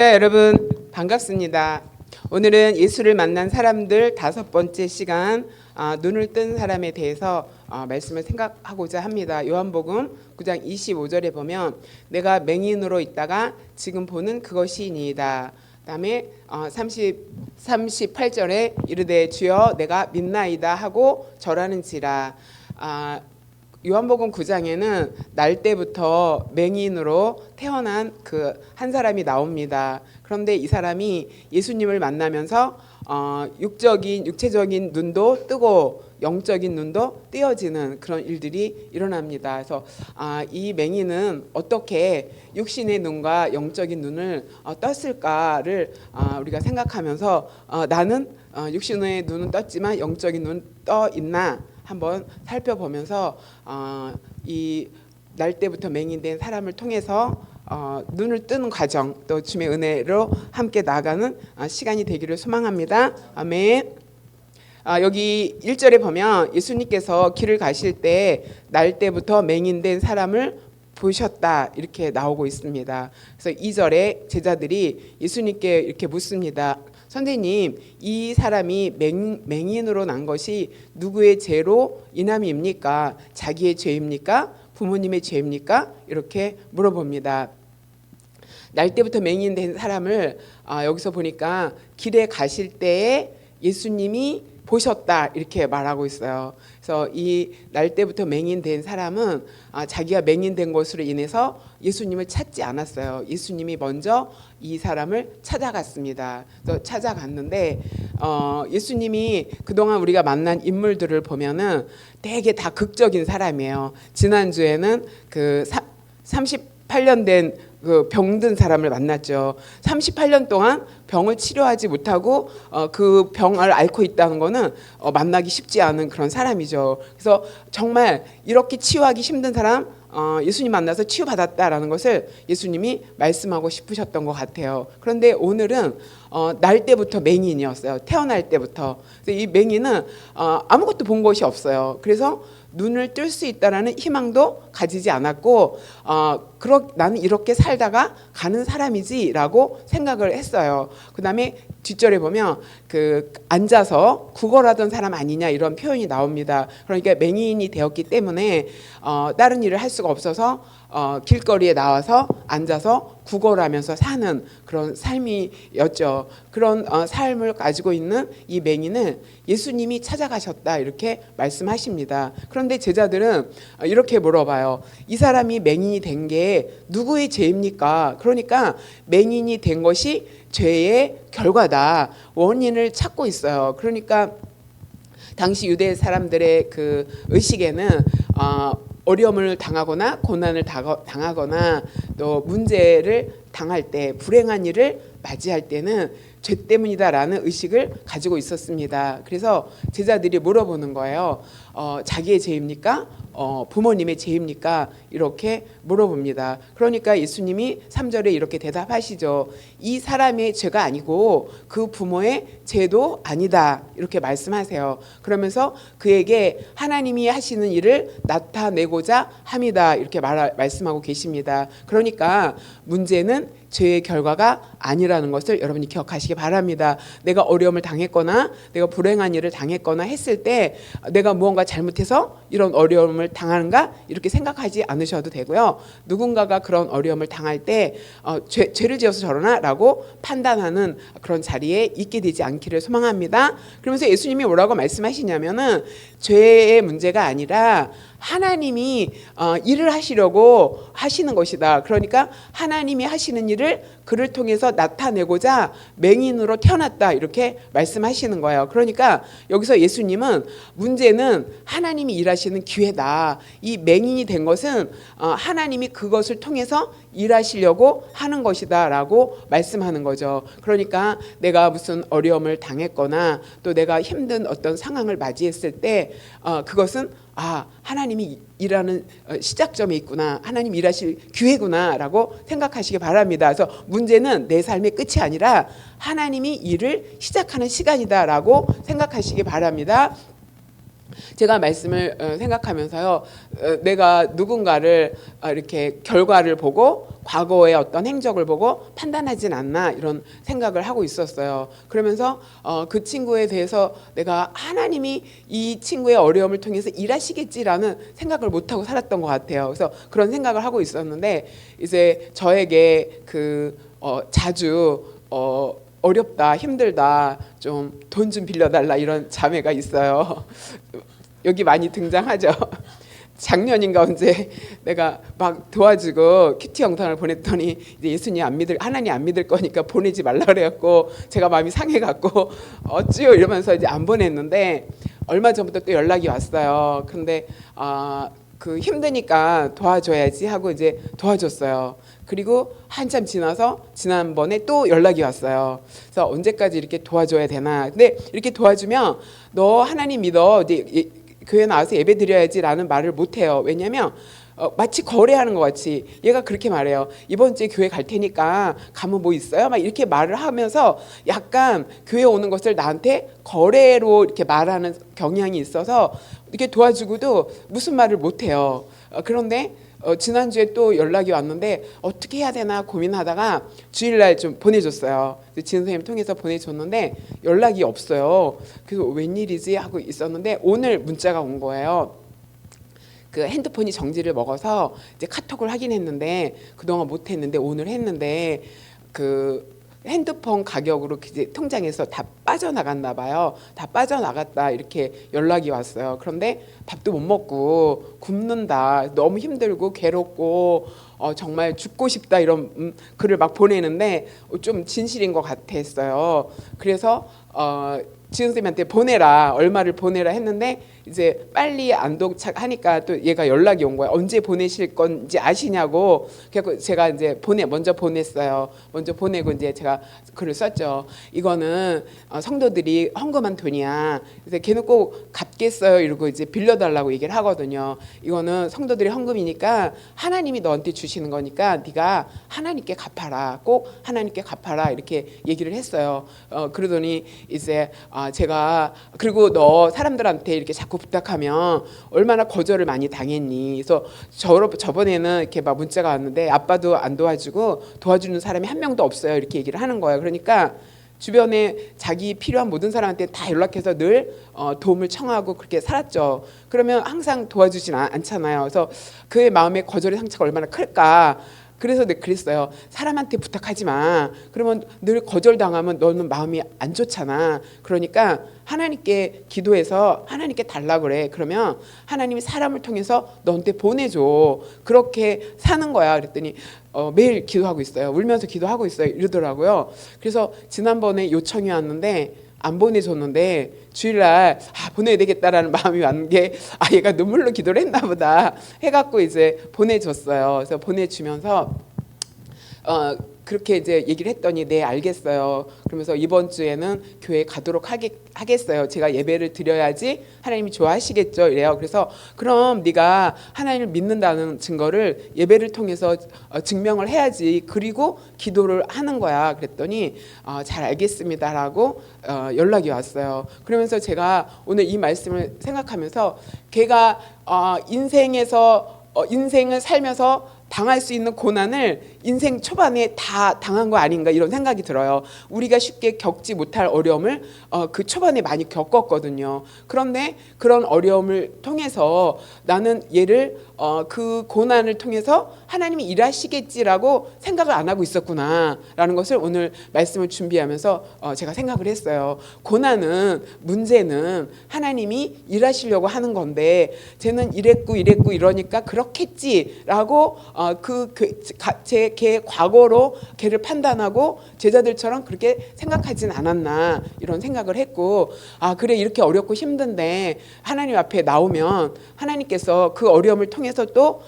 네, 여러분 반갑습니다. 오늘은 예수를 만난 사람들 5번째 시간, 눈을 뜬 사람에 대해서 말씀을 생각하고자 합니다. 요한복음 9장 25절에 보면 내가 맹인으로 있다가 지금 보는 그것이니이다. 그다음에 38절에 이르되 주여 내가 믿나이다 하고 절하는지라. 요한복음 9장에는 날 때부터 맹인으로 태어난 그 한 사람이 나옵니다. 그런데 이 사람이 예수님을 만나면서 육체적인 눈도 뜨고 영적인 눈도 띄어지는 그런 일들이 일어납니다. 그래서 이 맹인은 어떻게 육신의 눈과 영적인 눈을 떴을까를 우리가 생각하면서 나는 육신의 눈은 떴지만 영적인 눈은 떠 있나 한번 살펴보면서 이 날 때부터 맹인된 사람을 통해서 눈을 뜨는 과정, 또 주님의 은혜로 함께 나아가는 시간이 되기를 소망합니다. 아멘. 여기 1절에 보면 예수님께서 길을 가실 때 날 때부터 맹인된 사람을 보셨다 이렇게 나오고 있습니다. 그래서 2절에 제자들이 예수님께 이렇게 묻습니다. 선생님, 이 사람이 맹인으로 난 것이 누구의 죄로 인함입니까? 자기의 죄입니까? 부모님의 죄입니까? 이렇게 물어봅니다. 날 때부터 맹인된 사람을 여기서 보니까 길에 가실 때에 예수님이 보셨다 이렇게 말하고 있어요. 그래서 이 날 때부터 맹인된 사람은 자기가 맹인된 것으로 인해서 예수님을 찾지 않았어요. 예수님이 먼저 이 사람을 찾아갔습니다. 그래서 찾아갔는데 예수님이 그동안 우리가 만난 인물들을 보면은 되게 다 극적인 사람이에요. 지난주에는 그 38년 된 그 병든 사람을 만났죠. 38년 동안 병을 치료하지 못하고 그 병을 앓고 있다는 거는 만나기 쉽지 않은 그런 사람이죠. 그래서 정말 이렇게 치유하기 힘든 사람 예수님 만나서 치유받았다라는 것을 예수님이 말씀하고 싶으셨던 것 같아요. 그런데 오늘은 날 때부터 맹인이었어요. 태어날 때부터. 그래서 이 맹인은 아무것도 본 것이 없어요. 그래서 눈을 뜰 수 있다라는 희망도 가지지 않았고 나는 이렇게 살다가 가는 사람이지라고 생각을 했어요. 그다음에 뒷절에 보면 그 앉아서 구걸하던 사람 아니냐 이런 표현이 나옵니다. 그러니까 맹인이 되었기 때문에 다른 일을 할 수가 없어서 길거리에 나와서 앉아서 구걸하면서 사는 그런 삶이었죠. 그런 삶을 가지고 있는 이 맹인을 예수님이 찾아가셨다 이렇게 말씀하십니다. 그런데 제자들은 이렇게 물어봐요. 이 사람이 맹인이 된 게 누구의 죄입니까? 그러니까 맹인이 된 것이 죄의 결과다. 원인을 찾고 있어요. 그러니까 당시 유대 사람들의 그 의식에는 어려움을 당하거나 고난을 당하거나 또 문제를 당할 때 불행한 일을 맞이할 때는 죄 때문이다라는 의식을 가지고 있었습니다. 그래서 제자들이 물어보는 거예요. 자기의 죄입니까? 부모님의 죄입니까? 이렇게 물어봅니다. 그러니까 예수님이 3절에 이렇게 대답하시죠. 이 사람의 죄가 아니고 그 부모의 죄도 아니다. 이렇게 말씀하세요. 그러면서 그에게 하나님이 하시는 일을 나타내고자 합니다. 이렇게 말씀하고 계십니다. 그러니까 문제는 죄의 결과가 아니라는 것을 여러분이 기억하시기 바랍니다. 내가 어려움을 당했거나 내가 불행한 일을 당했거나 했을 때 내가 무언가 잘못해서 이런 어려움을 당하는가 이렇게 생각하지 않으셔도 되고요. 누군가가 그런 어려움을 당할 때 죄를 지어서 저러나 라고 판단하는 그런 자리에 있게 되지 않기를 소망합니다. 그러면서 예수님이 뭐라고 말씀하시냐면은 죄의 문제가 아니라 하나님이 일을 하시려고 하시는 것이다. 그러니까 하나님이 하시는 일을 그를 통해서 나타내고자 맹인으로 태어났다 이렇게 말씀하시는 거예요. 그러니까 여기서 예수님은 문제는 하나님이 일하시는 기회다. 이 맹인이 된 것은 하나님이 그것을 통해서 일하시려고 하는 것이다 라고 말씀하는 거죠. 그러니까 내가 무슨 어려움을 당했거나 또 내가 힘든 어떤 상황을 맞이했을 때 그것은 하나님이 일하는 시작점에 있구나. 하나님 일하실 기회구나 라고 생각하시기 바랍니다. 그래서 문제는 내 삶의 끝이 아니라 하나님이 일을 시작하는 시간이다 라고 생각하시기 바랍니다. 제가 말씀을 생각하면서요, 내가 누군가를 이렇게 결과를 보고 과거의 어떤 행적을 보고 판단하진 않나 이런 생각을 하고 있었어요. 그러면서 그 친구에 대해서 내가 하나님이 이 친구의 어려움을 통해서 일하시겠지라는 생각을 못하고 살았던 것 같아요. 그래서 그런 생각을 하고 있었는데 이제 저에게 자주 어렵다, 힘들다, 좀 돈 좀 빌려달라 이런 자매가 있어요. 여기 많이 등장하죠. 작년인가 언제 내가 막 도와주고 큐티 영상을 보냈더니 이제 예수님 하나님 안 믿을 거니까 보내지 말라 그래갖고 제가 마음이 상해갖고 어찌요 이러면서 이제 안 보냈는데 얼마 전부터 또 연락이 왔어요. 근데 그 힘드니까 도와줘야지 하고 이제 도와줬어요. 그리고 한참 지나서 지난번에 또 연락이 왔어요. 그래서 언제까지 이렇게 도와줘야 되나? 근데 이렇게 도와주면 너 하나님 믿어, 이제 교회 나와서 예배 드려야지라는 말을 못 해요. 왜냐하면 마치 거래하는 것 같이 얘가 그렇게 말해요. 이번 주에 교회 갈 테니까 가면 뭐 있어요? 막 이렇게 말을 하면서 약간 교회 오는 것을 나한테 거래로 이렇게 말하는 경향이 있어서 이렇게 도와주고도 무슨 말을 못 해요. 그런데 지난주에 또 연락이 왔는데 어떻게 해야 되나 고민하다가 주일날 좀 보내줬어요. 지은 선생님 통해서 보내줬는데 연락이 없어요. 그래서 웬일이지 하고 있었는데 오늘 문자가 온 거예요. 그 핸드폰이 정지를 먹어서 이제 카톡을 하긴 했는데 그동안 못 했는데 오늘 했는데 그 핸드폰 가격으로 이제 통장에서 다 빠져나갔나 봐요. 다 빠져나갔다 이렇게 연락이 왔어요. 그런데 밥도 못 먹고 굶는다. 너무 힘들고 괴롭고 정말 죽고 싶다 이런 글을 막 보내는데 좀 진실인 것 같았어요. 그래서 지은 쌤한테 보내라, 얼마를 보내라 했는데 이제 빨리 안 도착하니까 또 얘가 연락이 온 거야. 언제 보내실 건지 아시냐고. 그래서 제가 이제 먼저 보냈어요. 먼저 보내고 이제 제가 글을 썼죠. 이거는 성도들이 헌금한 돈이야. 그래서 걔는 꼭 갚겠어요 이러고 이제 빌려달라고 얘기를 하거든요. 이거는 성도들의 헌금이니까 하나님이 너한테 주시는 거니까 네가 하나님께 갚아라. 꼭 하나님께 갚아라 이렇게 얘기를 했어요. 그러더니 이제 제가 그리고 너 사람들한테 이렇게 자꾸 부탁하면 얼마나 거절을 많이 당했니. 그래서 저번에는 이렇게 막 문자가 왔는데 아빠도 안 도와주고 도와주는 사람이 한 명도 없어요 이렇게 얘기를 하는 거예요. 그러니까 주변에 자기 필요한 모든 사람한테 다 연락해서 늘 도움을 청하고 그렇게 살았죠. 그러면 항상 도와주진 않잖아요. 그래서 그의 마음에 거절의 상처가 얼마나 클까. 그래서 내가 그랬어요. 사람한테 부탁하지 마. 그러면 늘 거절당하면 너는 마음이 안 좋잖아. 그러니까 하나님께 기도해서 하나님께 달라고 그래. 그러면 하나님이 사람을 통해서 너한테 보내줘. 그렇게 사는 거야. 그랬더니 매일 기도하고 있어요. 울면서 기도하고 있어요. 이러더라고요. 그래서 지난번에 요청이 왔는데 안 보내줬는데 주일날 보내야 되겠다라는 마음이 왔는 게 얘가 눈물로 기도를 했나 보다 해갖고 이제 보내줬어요. 그래서 보내주면서 그렇게 이제 얘기를 했더니 네 알겠어요. 그러면서 이번 주에는 교회 가도록 하겠어요. 제가 예배를 드려야지 하나님이 좋아하시겠죠. 이래요. 그래서 그럼 네가 하나님을 믿는다는 증거를 예배를 통해서 증명을 해야지. 그리고 기도를 하는 거야. 그랬더니 잘 알겠습니다라고 연락이 왔어요. 그러면서 제가 오늘 이 말씀을 생각하면서 걔가 인생을 살면서 당할 수 있는 고난을 인생 초반에 다 당한 거 아닌가 이런 생각이 들어요. 우리가 쉽게 겪지 못할 어려움을 그 초반에 많이 겪었거든요. 그런데 그런 어려움을 통해서 나는 얘를 그 고난을 통해서 하나님이 일하시겠지라고 생각을 안 하고 있었구나라는 것을 오늘 말씀을 준비하면서 제가 생각을 했어요. 고난은 문제는 하나님이 일하시려고 하는 건데 쟤는 이랬고 이러니까 그렇겠지라고 걔 과거로 걔를 판단하고 제자들처럼 그렇게 생각하진 않았나 이런 생각을 했고 그래 이렇게 어렵고 힘든데 하나님 앞에 나오면 하나님께서 그 어려움을 통해서 또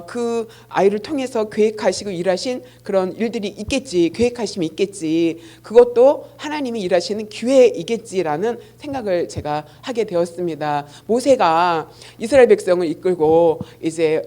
그 아이를 통해서 계획하시고 일하신 그런 일들이 있겠지. 계획하심이 있겠지. 그것도 하나님이 일하시는 기회이겠지라는 생각을 제가 하게 되었습니다. 모세가 이스라엘 백성을 이끌고 이제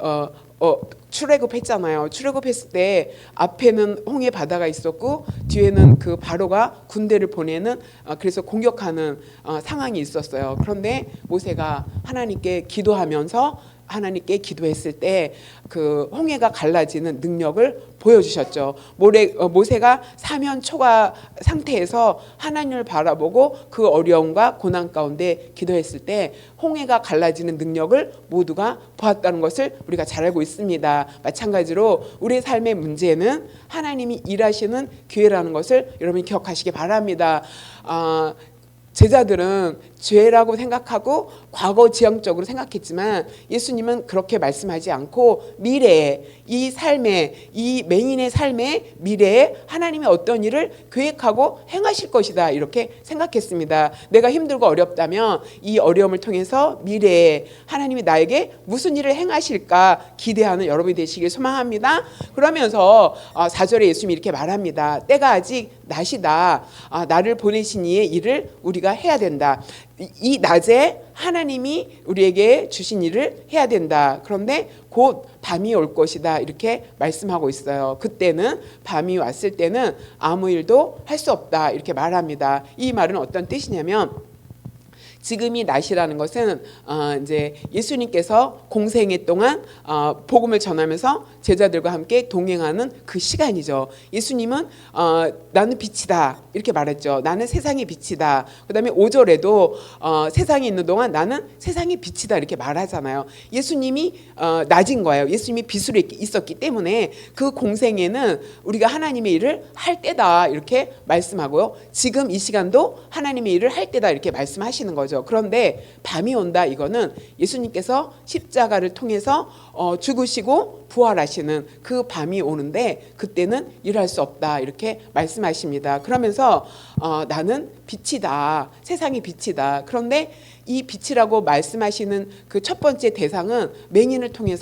출애굽했잖아요. 출애굽했을 때 앞에는 홍해 바다가 있었고 뒤에는 그 바로가 군대를 보내는 그래서 공격하는 상황이 있었어요. 그런데 모세가 하나님께 기도하면서 하나님께 기도했을 때 그 홍해가 갈라지는 능력을 보여주셨죠. 모세가 사면 초가 상태에서 하나님을 바라보고 그 어려움과 고난 가운데 기도했을 때 홍해가 갈라지는 능력을 모두가 보았다는 것을 우리가 잘 알고 있습니다. 마찬가지로 우리의 삶의 문제는 하나님이 일하시는 기회라는 것을 여러분이 기억하시기 바랍니다. 제자들은 죄라고 생각하고 과거 지향적으로 생각했지만 예수님은 그렇게 말씀하지 않고 미래에 이 삶에 이 맹인의 삶의 미래에 하나님이 어떤 일을 계획하고 행하실 것이다 이렇게 생각했습니다. 내가 힘들고 어렵다면 이 어려움을 통해서 미래에 하나님이 나에게 무슨 일을 행하실까 기대하는 여러분이 되시길 소망합니다. 그러면서 4절에 예수님이 이렇게 말합니다. 때가 아직 낮이다. 나를 보내신 이의 일을 우리가 해야 된다. 이 낮에 하나님이 우리에게 주신 일을 해야 된다. 그런데 곧 밤이 올 것이다. 이렇게 말씀하고 있어요. 그때는 밤이 왔을 때는 아무 일도 할 수 없다. 이렇게 말합니다. 이 말은 어떤 뜻이냐면 지금이 낮이라는 것은 이제 예수님께서 공생애 동안 복음을 전하면서 제자들과 함께 동행하는 그 시간이죠. 예수님은 나는 빛이다 이렇게 말했죠. 나는 세상의 빛이다. 그다음에 5절에도 세상에 있는 동안 나는 세상의 빛이다 이렇게 말하잖아요. 예수님이 낮인 거예요. 예수님이 빛으로 있었기 때문에 그 공생애는 우리가 하나님의 일을 할 때다 이렇게 말씀하고요. 지금 이 시간도 하나님의 일을 할 때다 이렇게 말씀하시는 거죠. 그런데 밤이 온다 이거는 예수님께서 십자가를 통해서 죽으시고 부활하시는 그 밤이 오는데 그때는 일할 수 없다 이렇게 말씀하십니다. 그러면서 나는 빛이다. 세상이 빛이다. 그런데 이 빛이라고 말씀하시는 그 첫 번째 대상은 맹인을 통해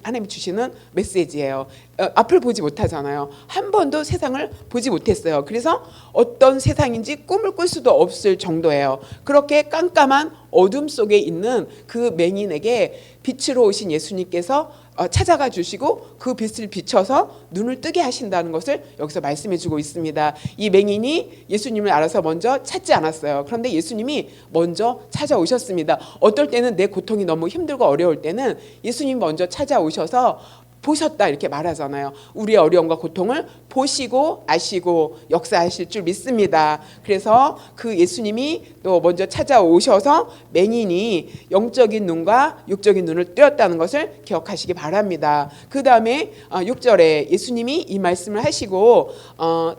하나님이 주시는 메시지예요. 앞을 보지 못하잖아요. 한 번도 세상을 보지 못했어요. 그래서 어떤 세상인지 꿈을 꿀 수도 없을 정도예요. 그렇게 깜깜한 어둠 속에 있는 그 맹인에게 빛으로 오신 예수님께서 찾아가 주시고 그 빛을 비춰서 눈을 뜨게 하신다는 것을 여기서 말씀해 주고 있습니다. 이 맹인이 예수님을 알아서 먼저 찾지 않았어요. 그런데 예수님이 먼저 찾아오셨습니다. 어떨 때는 내 고통이 너무 힘들고 어려울 때는 예수님이 먼저 찾아오셔서 보셨다 이렇게 말하잖아요. 우리의 어려움과 고통을 보시고 아시고 역사하실 줄 믿습니다. 그래서 그 예수님이 또 먼저 찾아오셔서 맹인이 영적인 눈과 육적인 눈을 뜨였다는 것을 기억하시기 바랍니다. 그 다음에 6절에 예수님이 이 말씀을 하시고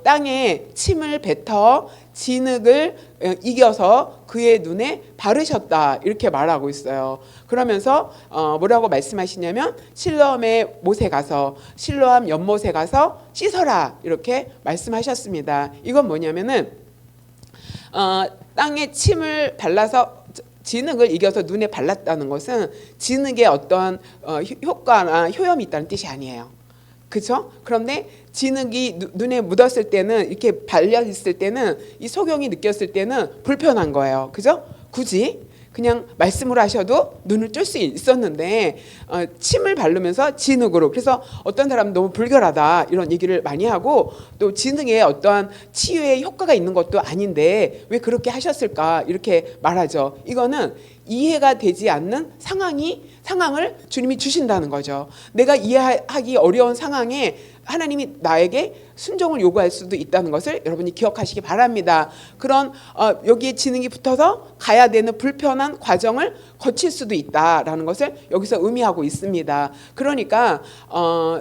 땅에 침을 뱉어 진흙을 이겨서 그의 눈에 바르셨다 이렇게 말하고 있어요. 그러면서 뭐라고 말씀하시냐면 실로암의 못에 가서 실로암 연못에 가서 씻어라 이렇게 말씀하셨습니다. 이건 뭐냐면은 땅에 침을 발라서 진흙을 이겨서 눈에 발랐다는 것은 진흙에 어떠한 효과나 효염이 있다는 뜻이 아니에요. 그렇죠? 그런데 진흙이 눈에 묻었을 때는 이렇게 발려 있을 때는 이 소경이 느꼈을 때는 불편한 거예요. 그죠? 굳이 그냥 말씀으로 하셔도 눈을 뜰 수 있었는데 침을 바르면서 진흙으로 그래서 어떤 사람은 너무 불결하다 이런 얘기를 많이 하고 또 진흙에 어떠한 치유의 효과가 있는 것도 아닌데 왜 그렇게 하셨을까 이렇게 말하죠. 이거는 이해가 되지 않는 상황을 주님이 주신다는 거죠. 내가 이해하기 어려운 상황에 하나님이 나에게 순종을 요구할 수도 있다는 것을 여러분이 기억하시기 바랍니다. 그런 여기에 진흙이 붙어서 가야 되는 불편한 과정을 거칠 수도 있다라는 것을 여기서 의미하고 있습니다. 그러니까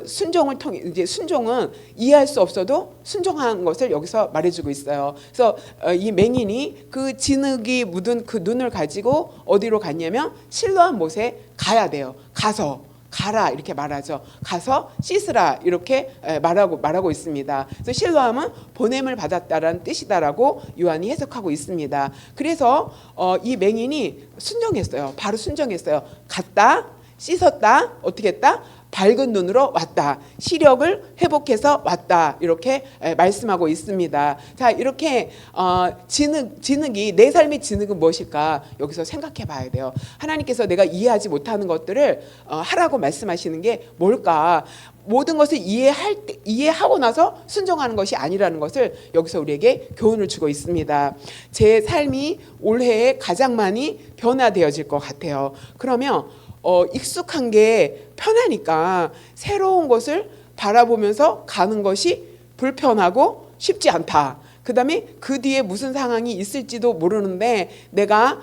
순종을 통해 이제 순종은 이해할 수 없어도 순종한 것을 여기서 말해주고 있어요. 그래서 이 맹인이 그 진흙이 묻은 그 눈을 가지고 어디로 갔냐면 실로암 못에 가야 돼요. 가라 이렇게 말하죠. 가서 씻으라 이렇게 말하고 있습니다. 그래서 실로암은 보냄을 받았다라는 뜻이다라고 요한이 해석하고 있습니다. 그래서 이 맹인이 순종했어요. 바로 순종했어요. 갔다 씻었다 어떻게 했다 밝은 눈으로 왔다. 시력을 회복해서 왔다. 이렇게 말씀하고 있습니다. 자, 이렇게 진흙이 내 삶의 진흙은 무엇일까? 여기서 생각해 봐야 돼요. 하나님께서 내가 이해하지 못하는 것들을 하라고 말씀하시는 게 뭘까? 모든 것을 이해하고 나서 순종하는 것이 아니라는 것을 여기서 우리에게 교훈을 주고 있습니다. 제 삶이 올해에 가장 많이 변화되어질 것 같아요. 그러면 익숙한 게 편하니까 새로운 것을 바라보면서 가는 것이 불편하고 쉽지 않다. 그 다음에 그 뒤에 무슨 상황이 있을지도 모르는데 내가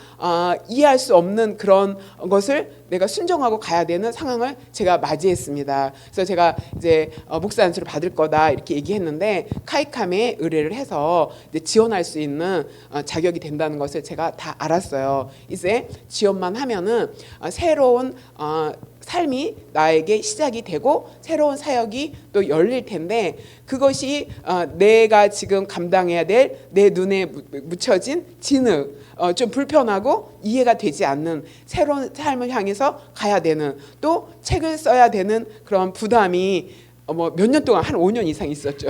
이해할 수 없는 그런 것을 내가 순종하고 가야 되는 상황을 제가 맞이했습니다. 그래서 제가 이제 목사 안수를 받을 거다 이렇게 얘기했는데 카이캄에 의뢰를 해서 이제 지원할 수 있는 자격이 된다는 것을 제가 다 알았어요. 이제 지원만 하면은 새로운 삶이 나에게 시작이 되고 새로운 사역이 또 열릴 텐데 그것이 내가 지금 감당해야 될 내 눈에 묻혀진 진흙 좀 불편하고 이해가 되지 않는 새로운 삶을 향해서 가야 되는 또 책을 써야 되는 그런 부담이 몇 년 동안 한 5년 이상 있었죠.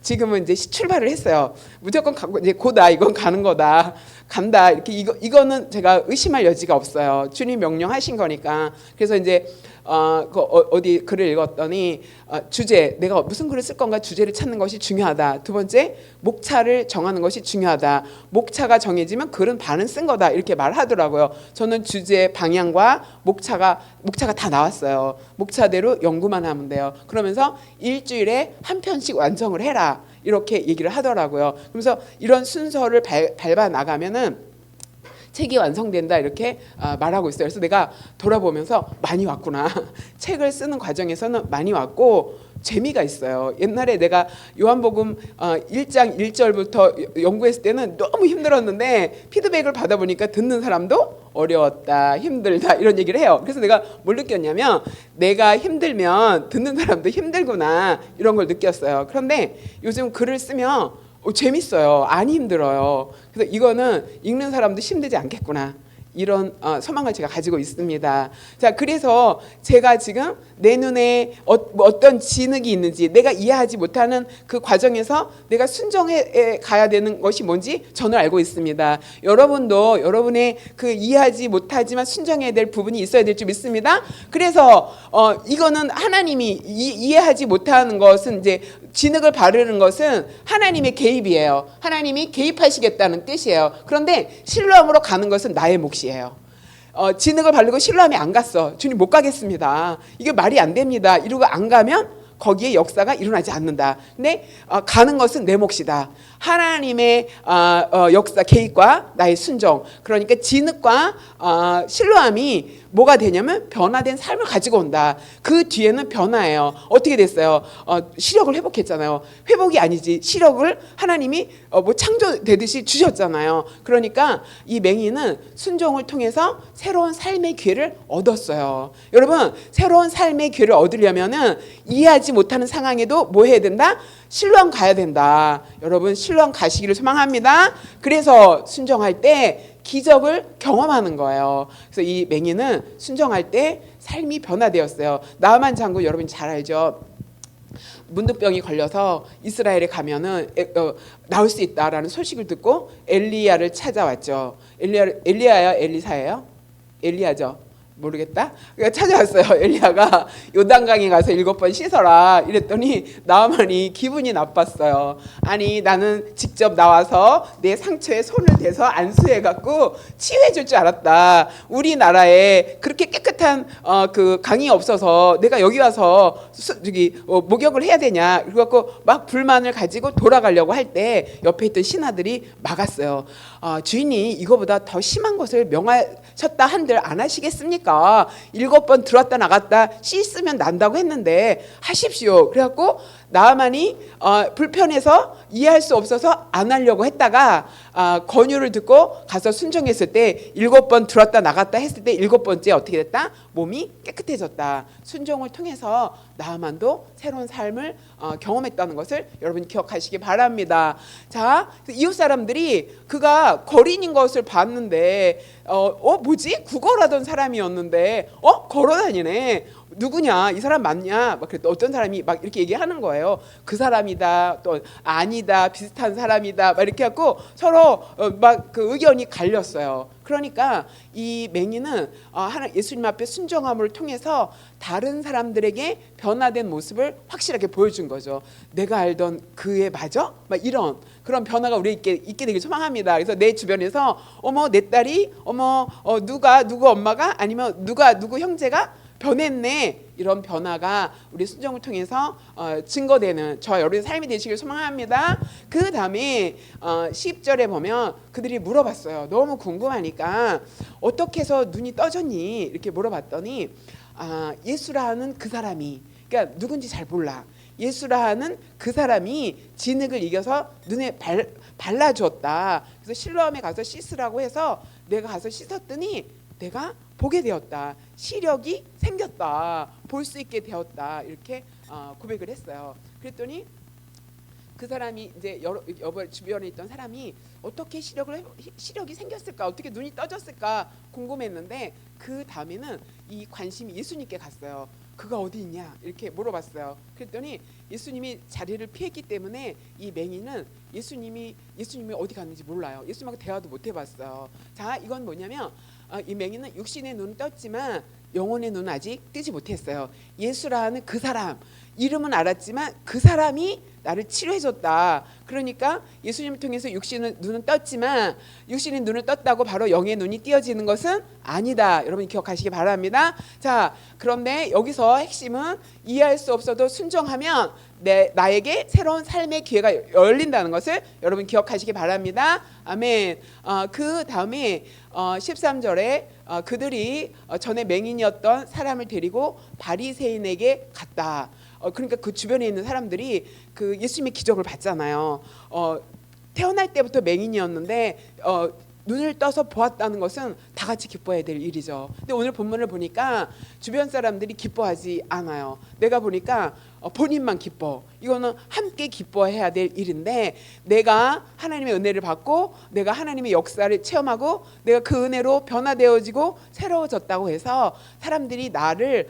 지금은 이제 출발을 했어요. 무조건 가고 이제 고다 이건 가는 거다. 간다. 이렇게 이거는 제가 의심할 여지가 없어요. 주님 명령하신 거니까. 그래서 이제 어디 글을 읽었더니 주제 내가 무슨 글을 쓸 건가 주제를 찾는 것이 중요하다. 두 번째 목차를 정하는 것이 중요하다. 목차가 정해지면 글은 반은 쓴 거다. 이렇게 말하더라고요. 저는 주제 방향과 목차가 다 나왔어요. 목차대로 연구만 하면 돼요. 그러면서 일주일에 한 편씩 완성을 해라. 이렇게 얘기를 하더라고요. 그래서 이런 순서를 밟아 나가면은 책이 완성된다 이렇게 말하고 있어요. 그래서 내가 돌아보면서 많이 왔구나. 책을 쓰는 과정에서는 많이 왔고 재미가 있어요. 옛날에 내가 요한복음 1장 1절부터 연구했을 때는 너무 힘들었는데 피드백을 받아보니까 듣는 사람도 어려웠다, 힘들다 이런 얘기를 해요. 그래서 내가 뭘 느꼈냐면 내가 힘들면 듣는 사람도 힘들구나 이런 걸 느꼈어요. 그런데 요즘 글을 쓰면 재밌어요. 안 힘들어요. 그래서 이거는 읽는 사람도 힘들지 않겠구나. 이런 소망을 제가 가지고 있습니다. 자, 그래서 제가 지금 내 눈에 어떤 진흙이 있는지 내가 이해하지 못하는 그 과정에서 내가 순정해 가야 되는 것이 뭔지 저는 알고 있습니다. 여러분도 여러분의 그 이해하지 못하지만 순정해야 될 부분이 있어야 될 줄 믿습니다. 그래서 이거는 하나님이 이해하지 못하는 것은 이제 진흙을 바르는 것은 하나님의 개입이에요. 하나님이 개입하시겠다는 뜻이에요. 그런데 실로암으로 가는 것은 나의 몫이에요. 진흙을 바르고 실로암이 안 갔어. 주님 못 가겠습니다. 이게 말이 안 됩니다. 이러고 안 가면 거기에 역사가 일어나지 않는다. 근데 가는 것은 내 몫이다. 하나님의 역사 개입과 나의 순종. 그러니까 진흙과 실로암이 뭐가 되냐면 변화된 삶을 가지고 온다. 그 뒤에는 변화예요. 어떻게 됐어요? 시력을 회복했잖아요. 회복이 아니지. 시력을 하나님이 창조되듯이 주셨잖아요. 그러니까 이 맹인은 순종을 통해서 새로운 삶의 기회를 얻었어요. 여러분, 새로운 삶의 기회를 얻으려면은 이해하지 못하는 상황에도 뭐 해야 된다? 실로암 가야 된다. 여러분, 실로암 가시기를 소망합니다. 그래서 순종할 때 기적을 경험하는 거예요. 그래서 이 맹인은 순종할 때 삶이 변화되었어요. 나아만 장군 여러분 잘 알죠? 문둥병이 걸려서 이스라엘에 가면은 나올 수 있다라는 소식을 듣고 엘리야를 찾아왔죠. 엘리야야 엘리사예요? 엘리야죠. 모르겠다. 그러니까 찾아왔어요. 엘리야가 요단강에 가서 7번 씻어라 이랬더니 나아만이 기분이 나빴어요. 아니 나는 직접 나와서 내 상처에 손을 대서 안수해갖고 치유해줄 줄 알았다. 우리나라에 그렇게 깨끗한 그 강이 없어서 내가 여기 와서 목욕을 해야 되냐. 그래갖고 막 불만을 가지고 돌아가려고 할 때 옆에 있던 신하들이 막았어요. 주인이 이거보다 더 심한 것을 명하셨다 한들 안 하시겠습니까? 7번 들어왔다 나갔다 씻으면 난다고 했는데 하십시오. 그래갖고 나아만이 불편해서 이해할 수 없어서 안 하려고 했다가 권유를 듣고 가서 순종했을 때 7번 들어왔다 나갔다 했을 때 7번째 어떻게 됐다? 몸이 깨끗해졌다. 순종을 통해서 나아만도 새로운 삶을 경험했다는 것을 여러분 기억하시기 바랍니다. 자, 이웃 사람들이 그가 거린인 것을 봤는데 뭐지? 구걸하던 사람이었는데 걸어다니네. 누구냐, 이 사람 맞냐, 막 그랬더니 어떤 사람이 막 이렇게 얘기하는 거예요. 그 사람이다, 또 아니다, 비슷한 사람이다, 막 이렇게 하고 서로 막 그 의견이 갈렸어요. 그러니까 이 맹인은 예수님 앞에 순종함을 통해서 다른 사람들에게 변화된 모습을 확실하게 보여준 거죠. 내가 알던 그애 맞아? 막 이런 그런 변화가 우리에게 있게 되길 소망합니다. 그래서 내 주변에서 어머 내 딸이 어머 누구 엄마가 아니면 누구 형제가 변했네, 이런 변화가 우리 순종을 통해서 증거되는 저와 여러분의 삶이 되시길 소망합니다. 그 다음에 10절에 보면 그들이 물어봤어요. 너무 궁금하니까 어떻게 해서 눈이 떠졌니? 이렇게 물어봤더니 예수라 하는 그 사람이, 그러니까 누군지 잘 몰라. 예수라 하는 그 사람이 진흙을 이겨서 눈에 발라주었다. 그래서 실로암에 가서 씻으라고 해서 내가 가서 씻었더니 내가 보게 되었다. 시력이 생겼다. 볼 수 있게 되었다. 이렇게 고백을 했어요. 그랬더니 그 사람이 이제 주변에 있던 사람이 어떻게 시력이 생겼을까, 어떻게 눈이 떠졌을까 궁금했는데 그 다음에는 이 관심이 예수님께 갔어요. 그가 어디 있냐 이렇게 물어봤어요. 그랬더니 예수님이 자리를 피했기 때문에 이 맹인은 예수님이 어디 갔는지 몰라요. 예수님하고 대화도 못 해봤어요. 자, 이건 뭐냐면 이 맹인은 육신의 눈은 떴지만 영혼의 눈은 아직 뜨지 못했어요. 예수라는 그 사람 이름은 알았지만 그 사람이 나를 치료해줬다. 그러니까 예수님을 통해서 육신의 눈은 떴지만 육신의 눈을 떴다고 바로 영의 눈이 띄어지는 것은 아니다. 여러분 기억하시기 바랍니다. 자, 그런데 여기서 핵심은 이해할 수 없어도 순종하면 나에게 새로운 삶의 기회가 열린다는 것을 여러분 기억하시기 바랍니다. 아멘. 그 다음에 13절에 그들이 전에 맹인이었던 사람을 데리고 바리새인에게 갔다. 그러니까 그 주변에 있는 사람들이 그 예수님의 기적을 봤잖아요. 태어날 때부터 맹인이었는데 눈을 떠서 보았다는 것은 다 같이 기뻐해야 될 일이죠. 근데 오늘 본문을 보니까 주변 사람들이 기뻐하지 않아요. 내가 보니까 본인만 기뻐. 이거는 함께 기뻐해야 될 일인데 내가 하나님의 은혜를 받고 내가 하나님의 역사를 체험하고 내가 그 은혜로 변화되어지고 새로워졌다고 해서 사람들이 나를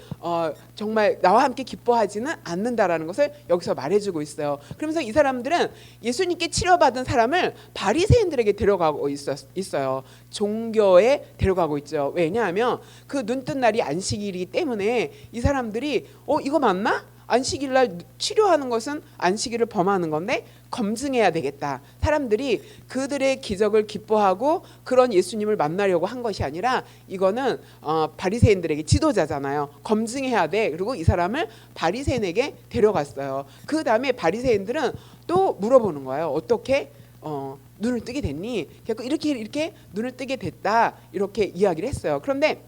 정말 나와 함께 기뻐하지는 않는다라는 것을 여기서 말해주고 있어요. 그러면서 이 사람들은 예수님께 치료받은 사람을 바리새인들에게 데려가고 있어요. 종교에 데려가고 있죠. 왜냐하면 그 눈뜬 날이 안식일이기 때문에 이 사람들이 이거 맞나? 안식일날 치료하는 것은 안식일을 범하는 건데 검증해야 되겠다. 사람들이 그들의 기적을 기뻐하고 그런 예수님을 만나려고 한 것이 아니라 이거는 바리새인들에게 지도자잖아요. 검증해야 돼. 그리고 이 사람을 바리새인에게 데려갔어요. 그 다음에 바리새인들은 또 물어보는 거예요. 어떻게 눈을 뜨게 됐니? 이렇게 눈을 뜨게 됐다. 이렇게 이야기를 했어요. 그런데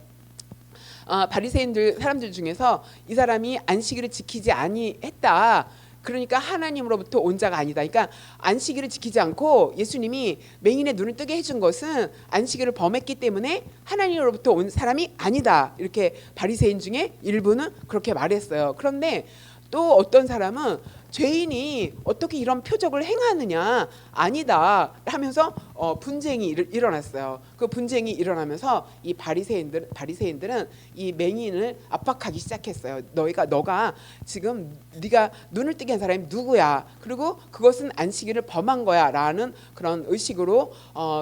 바리새인들 사람들 중에서 이 사람이 안식일을 지키지 아니했다. 그러니까 하나님으로부터 온 자가 아니다. 그러니까 안식일을 지키지 않고 예수님이 맹인의 눈을 뜨게 해준 것은 안식일을 범했기 때문에 하나님으로부터 온 사람이 아니다. 이렇게 바리새인 중에 일부는 그렇게 말했어요. 그런데 또 어떤 사람은 죄인이 어떻게 이런 표적을 행하느냐, 아니다 하면서 분쟁이 일어났어요. 그 분쟁이 일어나면서 이 바리새인들은 이 맹인을 압박하기 시작했어요. 너가 지금 네가 눈을 뜨게 한 사람이 누구야? 그리고 그것은 안식일을 범한 거야라는 그런 의식으로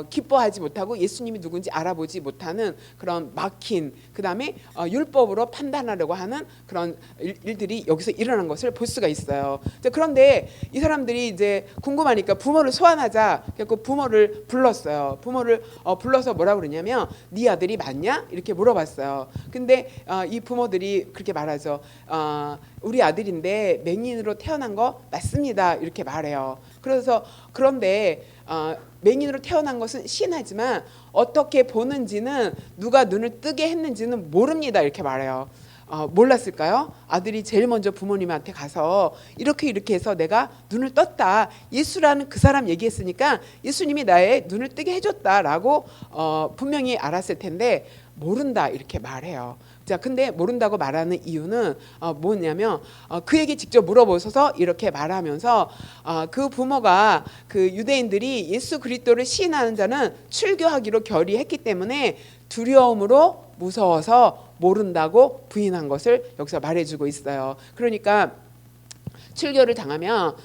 기뻐하지 못하고 예수님이 누군지 알아보지 못하는 그런 막힌, 그다음에 율법으로 판단하려고 하는 그런 일들이 여기서 일어난 것을 볼 수가 있어요. 그런데 이 사람들이 이제 궁금하니까 부모를 소환하자. 그래서 부모를 불렀어요. 부모를 불러서 뭐라 그러냐면 네 아들이 맞냐? 이렇게 물어봤어요. 근데 이 부모들이 그렇게 말하죠. 우리 아들인데 맹인으로 태어난 거 맞습니다. 이렇게 말해요. 그런데 맹인으로 태어난 것은 신하지만 어떻게 보는지는 누가 눈을 뜨게 했는지는 모릅니다. 이렇게 말해요. 몰랐을까요? 아들이 제일 먼저 부모님한테 가서 이렇게 해서 내가 눈을 떴다. 예수라는 그 사람 얘기했으니까 예수님이 나의 눈을 뜨게 해줬다라고 분명히 알았을 텐데 모른다 이렇게 말해요. 자, 근데 모른다고 말하는 이유는 뭐냐면 그에게 직접 물어보셔서 이렇게 말하면서 그 부모가 그 유대인들이 예수 그리스도를 시인하는 자는 출교하기로 결의했기 때문에 두려움으로 무서워서 모른다고 부인한 것을 여기서 말해주고 있어요. 그러니까 출교를 당하면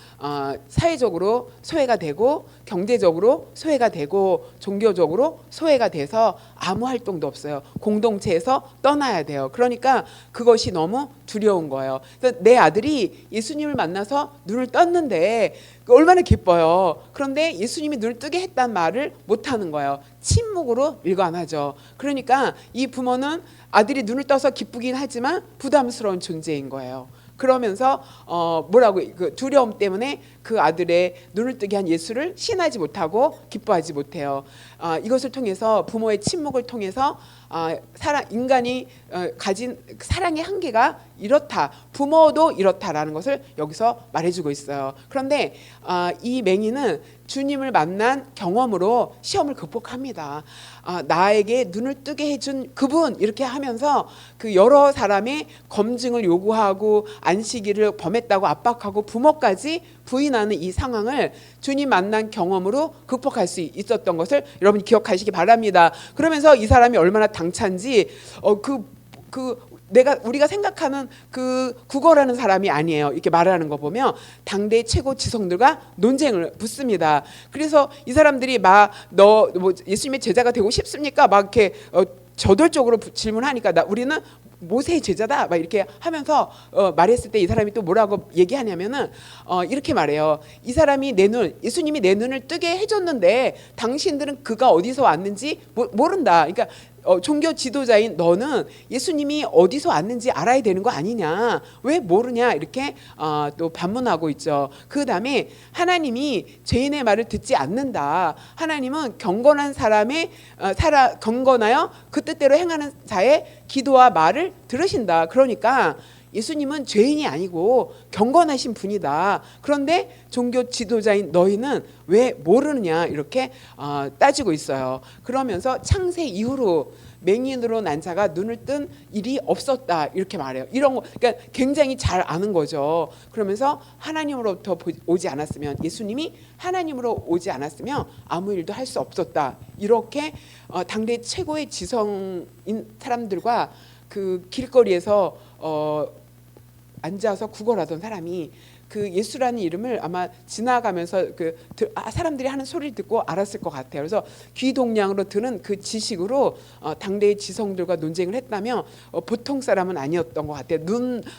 사회적으로 소외가 되고 경제적으로 소외가 되고 종교적으로 소외가 돼서 아무 활동도 없어요. 공동체에서 떠나야 돼요. 그러니까 그것이 너무 두려운 거예요. 그래서 내 아들이 예수님을 만나서 눈을 떴는데 얼마나 기뻐요. 그런데 예수님이 눈을 뜨게 했단 말을 못하는 거예요. 침묵으로 일관하죠. 그러니까 이 부모는 아들이 눈을 떠서 기쁘긴 하지만 부담스러운 존재인 거예요. 그러면서 뭐라고 그 두려움 때문에 그 아들의 눈을 뜨게 한 예수를 신하지 못하고 기뻐하지 못해요. 이것을 통해서 부모의 침묵을 통해서 인간이 가진 사랑의 한계가 이렇다. 부모도 이렇다라는 것을 여기서 말해주고 있어요. 그런데 이 맹인은 주님을 만난 경험으로 시험을 극복합니다. 나에게 눈을 뜨게 해준 그분 이렇게 하면서 그 여러 사람의 검증을 요구하고 안식일을 범했다고 압박하고 부모까지 부인하는 이 상황을 주님 만난 경험으로 극복할 수 있었던 것을 여러분이 기억하시기 바랍니다. 그러면서 이 사람이 얼마나 당찬지 우리가 생각하는 그 국어라는 사람이 아니에요. 이렇게 말하는 거 보면 당대 최고 지성들과 논쟁을 붙습니다. 그래서 이 사람들이 너 예수님의 제자가 되고 싶습니까? 막 이렇게 저돌적으로 질문하니까 우리는 모세의 제자다 막 이렇게 하면서 말했을 때 이 사람이 또 뭐라고 얘기하냐면은 이렇게 말해요. 이 사람이 예수님이 내 눈을 뜨게 해줬는데 당신들은 그가 어디서 왔는지 모른다. 그러니까 종교 지도자인 너는 예수님이 어디서 왔는지 알아야 되는 거 아니냐? 왜 모르냐? 이렇게 또 반문하고 있죠. 그 다음에 하나님이 죄인의 말을 듣지 않는다. 하나님은 경건한 사람의 경건하여 그 뜻대로 행하는 자의 기도와 말을 들으신다. 그러니까 예수님은 죄인이 아니고 경건하신 분이다. 그런데 종교 지도자인 너희는 왜 모르느냐 이렇게 따지고 있어요. 그러면서 창세 이후로 맹인으로 난 자가 눈을 뜬 일이 없었다 이렇게 말해요. 이런 거 그러니까 굉장히 잘 아는 거죠. 그러면서 하나님으로부터 오지 않았으면 예수님이 하나님으로 오지 않았으면 아무 일도 할 수 없었다. 이렇게 당대 최고의 지성인 사람들과 그 길거리에서 앉아서 구걸하던 사람이 그 예수라는 이름을 아마 지나가면서 사람들이 하는 소리를 듣고 알았을 것 같아요. 그래서 귀동냥으로 드는 그 지식으로 당대의 지성들과 논쟁을 했다면 보통 사람은 아니었던 것 같아요.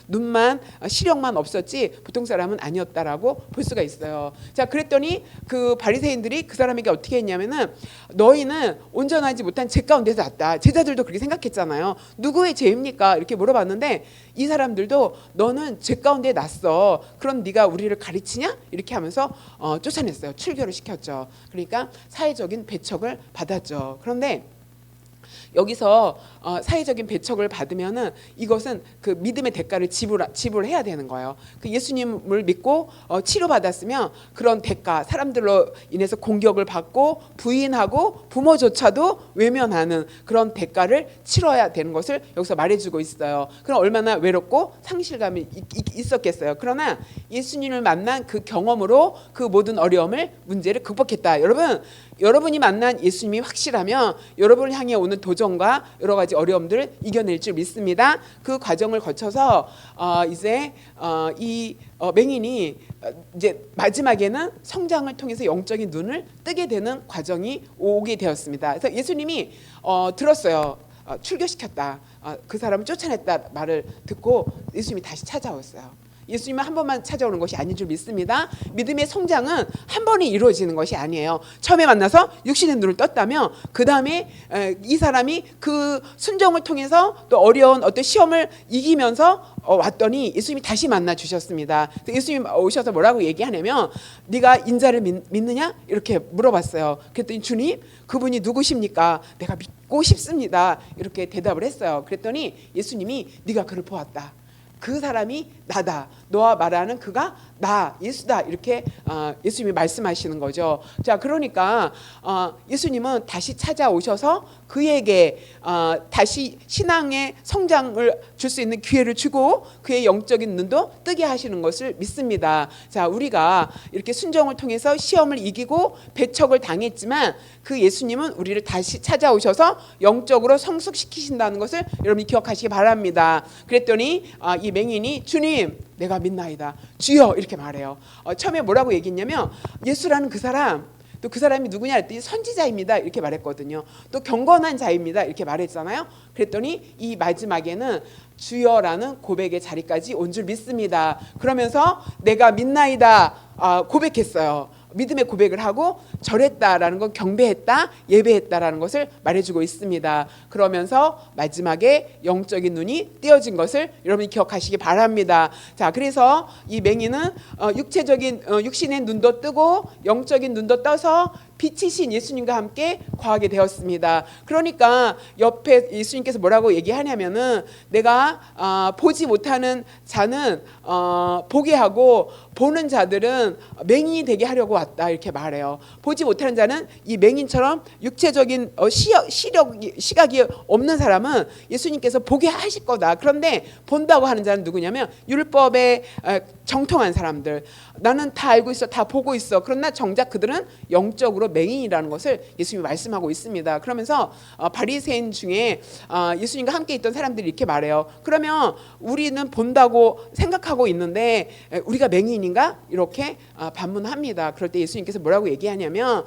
눈만 시력만 없었지 보통 사람은 아니었다라고 볼 수가 있어요. 자, 그랬더니 그 바리새인들이 그 사람에게 어떻게 했냐면은 너희는 온전하지 못한 죄 가운데서 났다. 제자들도 그렇게 생각했잖아요. 누구의 죄입니까? 이렇게 물어봤는데 이 사람들도 너는 죄 가운데 났어. 그럼 네가 우리를 가르치냐? 이렇게 하면서 쫓아냈어요. 출교를 시켰죠. 그러니까 사회적인 배척을 받았죠. 그런데 여기서 사회적인 배척을 받으면은 이것은 그 믿음의 대가를 지불해야 되는 거예요. 그 예수님을 믿고 치료받았으면 그런 대가, 사람들로 인해서 공격을 받고 부인하고 부모조차도 외면하는 그런 대가를 치러야 되는 것을 여기서 말해주고 있어요. 그럼 얼마나 외롭고 상실감이 있었겠어요. 그러나 예수님을 만난 그 경험으로 그 모든 어려움을 문제를 극복했다. 여러분이 만난 예수님이 확실하면 여러분을 향해 오는 도전과 여러 가지 어려움들을 이겨낼 줄 믿습니다. 그 과정을 거쳐서 이제 이 맹인이 이제 마지막에는 성장을 통해서 영적인 눈을 뜨게 되는 과정이 오게 되었습니다. 그래서 예수님이 들었어요. 출교시켰다. 그 사람을 쫓아냈다 말을 듣고 예수님이 다시 찾아왔어요. 예수님은 한 번만 찾아오는 것이 아닌 줄 믿습니다. 믿음의 성장은 한 번에 이루어지는 것이 아니에요. 처음에 만나서 육신의 눈을 떴다면 그 다음에 이 사람이 그 순종을 통해서 또 어려운 어떤 시험을 이기면서 왔더니 예수님이 다시 만나 주셨습니다. 예수님 오셔서 뭐라고 얘기하냐면 네가 인자를 믿느냐? 이렇게 물어봤어요. 그랬더니 주님 그분이 누구십니까? 내가 믿고 싶습니다. 이렇게 대답을 했어요. 그랬더니 예수님이 네가 그를 보았다. 그 사람이 나다. 너와 말하는 그가 나 예수다. 이렇게 예수님이 말씀하시는 거죠. 자, 그러니까 예수님은 다시 찾아오셔서 그에게 다시 신앙의 성장을 줄 수 있는 기회를 주고 그의 영적인 눈도 뜨게 하시는 것을 믿습니다. 자, 우리가 이렇게 순종을 통해서 시험을 이기고 배척을 당했지만 그 예수님은 우리를 다시 찾아오셔서 영적으로 성숙시키신다는 것을 여러분이 기억하시기 바랍니다. 그랬더니 이 맹인이 주님 내가 믿나이다. 주여 이렇게 말해요. 처음에 뭐라고 얘기했냐면 예수라는 그 사람, 또 그 사람이 누구냐 했더니 선지자입니다 이렇게 말했거든요. 또 경건한 자입니다 이렇게 말했잖아요. 그랬더니 이 마지막에는 주여라는 고백의 자리까지 온 줄 믿습니다. 그러면서 내가 믿나이다 고백했어요. 믿음의 고백을 하고 절했다라는 건 경배했다, 예배했다라는 것을 말해주고 있습니다. 그러면서 마지막에 영적인 눈이 띄어진 것을 여러분이 기억하시기 바랍니다. 자, 그래서 이 맹인은 육체적인 육신의 눈도 뜨고 영적인 눈도 떠서 빛이신 예수님과 함께 거하게 되었습니다. 그러니까 옆에 예수님께서 뭐라고 얘기하냐면은 내가 보지 못하는 자는 보게 하고 보는 자들은 맹인이 되게 하려고 왔다 이렇게 말해요. 보지 못하는 자는 이 맹인처럼 육체적인 시각이 없는 사람은 예수님께서 보게 하실 거다. 그런데 본다고 하는 자는 누구냐면 율법에 정통한 사람들. 나는 다 알고 있어, 다 보고 있어. 그러나 정작 그들은 영적으로 맹인이라는 것을 예수님이 말씀하고 있습니다. 그러면서 바리새인 중에 예수님과 함께 있던 사람들이 이렇게 말해요. 그러면 우리는 본다고 생각하고 있는데 우리가 맹인인가? 이렇게 반문합니다. 그럴 때 예수님께서 뭐라고 얘기하냐면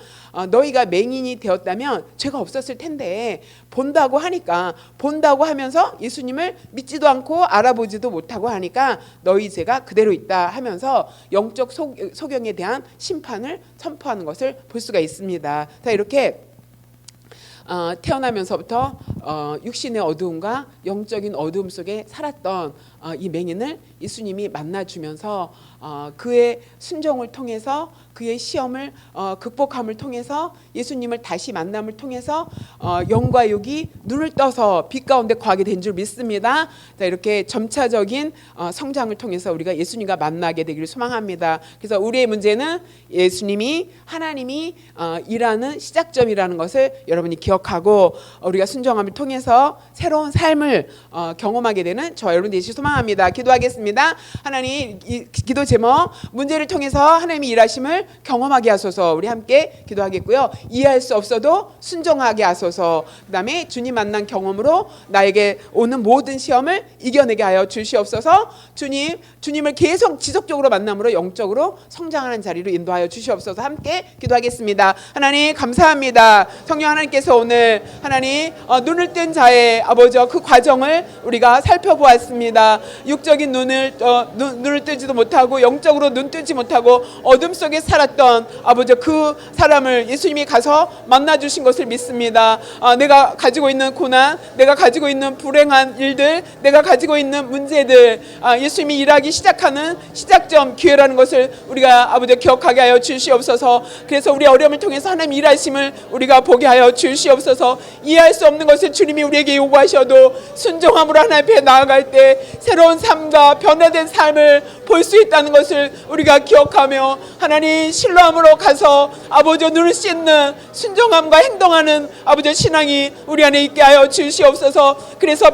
너희가 맹인이 되었다면 죄가 없었을 텐데 본다고 하니까, 본다고 하면서 예수님을 믿지도 않고 알아보지도 못하고 하니까 너희 죄가 그대로 있다 하면서 영적 소경에 대한 심판을 선포하는 것을 볼 수가 있습니다. 자, 이렇게 태어나면서부터 육신의 어두움과 영적인 어두움 속에 살았던 이 맹인을 예수님이 만나주면서 그의 순종을 통해서 그의 시험을 극복함을 통해서 예수님을 다시 만남을 통해서 영과 육이 눈을 떠서 빛 가운데 거하게 된 줄 믿습니다. 자, 이렇게 점차적인 성장을 통해서 우리가 예수님과 만나게 되기를 소망합니다. 그래서 우리의 문제는 예수님이 하나님이 일하는 시작점이라는 것을 여러분이 기억하고 우리가 순종함을 통해서 새로운 삶을 경험하게 되는 저와 여러분 되시길 소망합니다. 기도하겠습니다. 하나님, 이 기도 제목 문제를 통해서 하나님이 일하심을 경험하게 하소서. 우리 함께 기도하겠고요. 이해할 수 없어도 순종하게 하소서. 그 다음에 주님 만난 경험으로 나에게 오는 모든 시험을 이겨내게 하여 주시옵소서. 주님을 계속 지속적으로 만남으로 영적으로 성장하는 자리로 인도하여 주시옵소서. 함께 기도하겠습니다. 하나님 감사합니다. 성령 하나님께서 오늘 하나님 눈을 뜬 자의 아버지 그 과정을 우리가 살펴보았습니다. 육적인 눈을 뜨지도 못하고 영적으로 눈 뜨지 못하고 어둠 속에 살았던 아버지 그 사람을 예수님이 가서 만나 주신 것을 믿습니다. 내가 가지고 있는 고난, 내가 가지고 있는 불행한 일들, 내가 가지고 있는 문제들, 예수님이 일하기 시작하는 시작점 기회라는 것을 우리가 아버지 기억하게 하여 주시옵소서. 그래서 우리 어려움을 통해서 하나님 일하심을 우리가 보게 하여 주시옵소서. 이해할 수 없는 것을 주님이 우리에게 요구하셔도 순종함으로 하나님 앞에 나아갈 때 새로운 삶과 변화된 삶을 볼 수 있다는 것을 우리가 기억하며 하나님 신뢰함으로 가서 아버지 눈을 씻는 순종함과 행동하는 아버지 신앙이 우리 안에 있게 하여 주시옵소서. 그래서